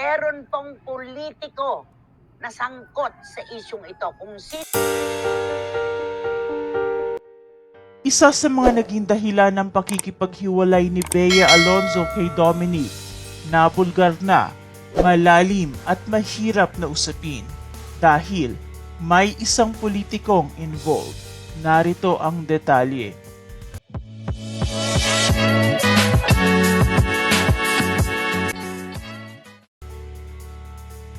meron pong politiko na sangkot sa isyung ito. Kung sino Isa sa mga naging dahilan ng pakikipaghiwalay ni Bea Alonzo kay Dominic, nabulgar na, malalim at mahirap na usapin dahil may isang politikong involved. Narito ang detalye.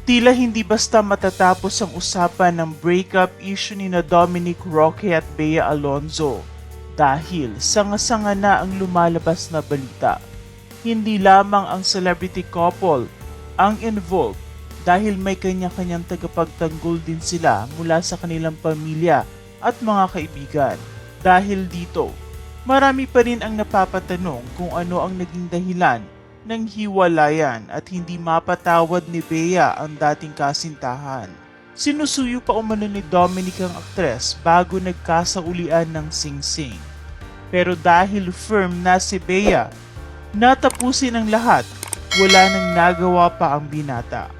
Tila hindi basta matatapos ang usapan ng breakup issue ni na Dominic Roque at Bea Alonzo dahil sanga-sanga na ang lumalabas na balita. Hindi lamang ang celebrity couple ang involved dahil may kanya-kanyang tagapagtanggol din sila mula sa kanilang pamilya at mga kaibigan. Dahil dito, marami pa rin ang napapatanong kung ano ang naging dahilan ng hiwalayan at hindi mapatawad ni Bea ang dating kasintahan. Sinusuyo pa umano ni Dominic ang aktres bago nagkasaulian ng singsing. Pero dahil firm na si Bea, natapusin ang lahat, wala nang nagawa pa ang binata.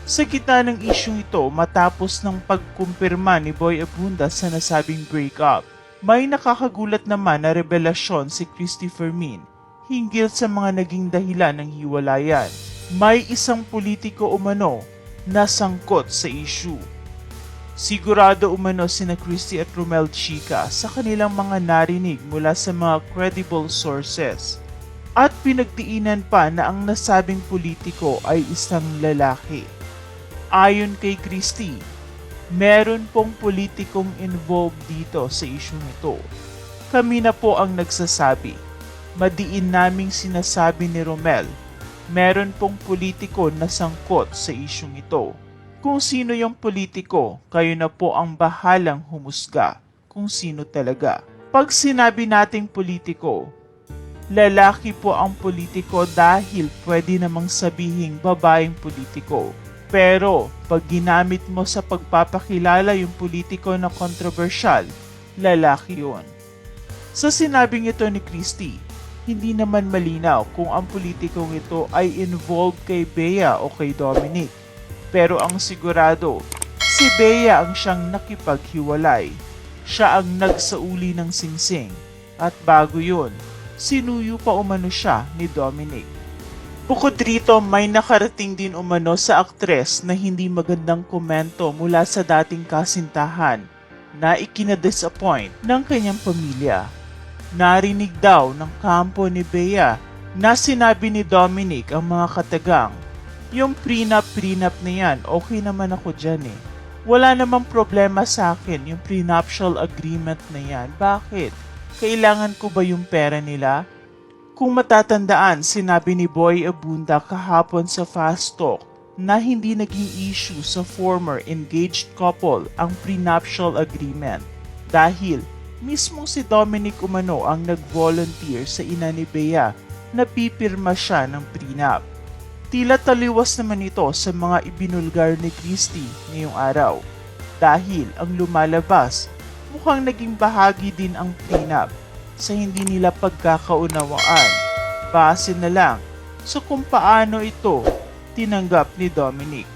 Sa gitna ng isyung ito matapos ng pagkumpirma ni Boy Abunda sa nasabing breakup, may nakakagulat naman na revelasyon si Christy Fermin hinggil sa mga naging dahilan ng hiwalayan. May isang politiko umano na sangkot sa issue. Sigurado umano sina Christy at Romel Chica sa kanilang mga narinig mula sa mga credible sources. At pinagdiinan pa na ang nasabing politiko ay isang lalaki. Ayon kay Christy, meron pong politikong involved dito sa isyung ito. Kami na po ang nagsasabi. Madiin naming sinasabi ni Romel, meron pong politiko na sangkot sa isyung ito. Kung sino yung politiko, kayo na po ang bahalang humusga kung sino talaga. Pag sinabi nating politiko, lalaki po ang politiko dahil pwede namang sabihing babaeng politiko. Pero pag ginamit mo sa pagpapakilala yung politiko na kontrobersyal, lalaki yun. Sa sinabing ito ni Christy, hindi naman malinaw kung ang politikong ito ay involved kay Bea o kay Dominic. Pero ang sigurado, si Bea ang siyang nakipaghiwalay. Siya ang nagsauli ng singsing. At bago yun, sinuyo pa umano siya ni Dominic. Bukod rito, may nakarating din umano sa aktres na hindi magandang komento mula sa dating kasintahan na ikinadisappoint ng kanyang pamilya. Narinig daw ng kampo ni Bea na sinabi ni Dominic ang mga katagang, yung prenup na yan, okay naman ako dyan eh. Wala namang problema sa akin yung prenuptial agreement na yan. Bakit? Kailangan ko ba yung pera nila? Kung matatandaan, sinabi ni Boy Abunda kahapon sa Fast Talk na hindi naging issue sa former engaged couple ang prenuptial agreement dahil mismo si Dominic umano ang nag-volunteer sa ina ni Bea na pipirma siya ng prenup. Tila taliwas naman ito sa mga ibinulgar ni Christy ngayong araw dahil ang lumalabas mukhang naging bahagi din ang prenup sa hindi nila pagkakaunawaan base na lang sa kung paano ito tinanggap ni Dominic.